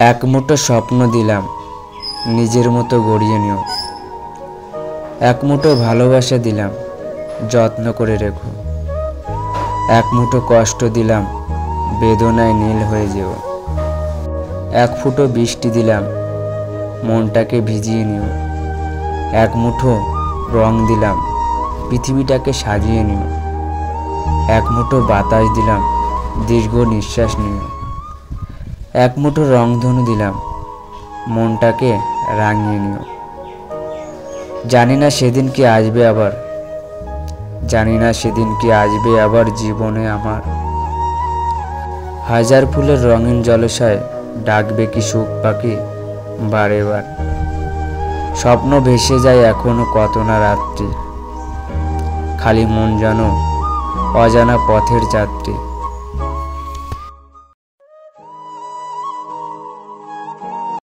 এক মুঠো স্বপ্ন দিলাম, নিজের মতো গড়িয়ে নিও। এক মুঠো ভালোবাসা দিলাম, যত্ন করে রেখো। এক মুঠো কষ্ট দিলাম, বেদনায় নীল হয়ে যেও। এক ফুটো বৃষ্টি দিলাম, মনটাকে ভিজিয়ে নিও। এক মুঠো রং দিলাম, পৃথিবীটাকে সাজিয়ে নিও। এক মুঠো বাতাস দিলাম, দীর্ঘ নিঃশ্বাস নিও। এক মুঠো রংধনু দিলাম, মনটাকে রাঙিয়ে নিও। জানি না সেদিন কি আসবে আবার, জানি না সেদিন কি আসবে আবার জীবনে আমার। হাজার ফুলের রঙিন জলসায় ডাকবে কি সুখ পাখি বারে বার। স্বপ্ন ভেসে যায় এখনো কত না রাত্রি, খালি মন যেন অজানা পথের যাত্রী।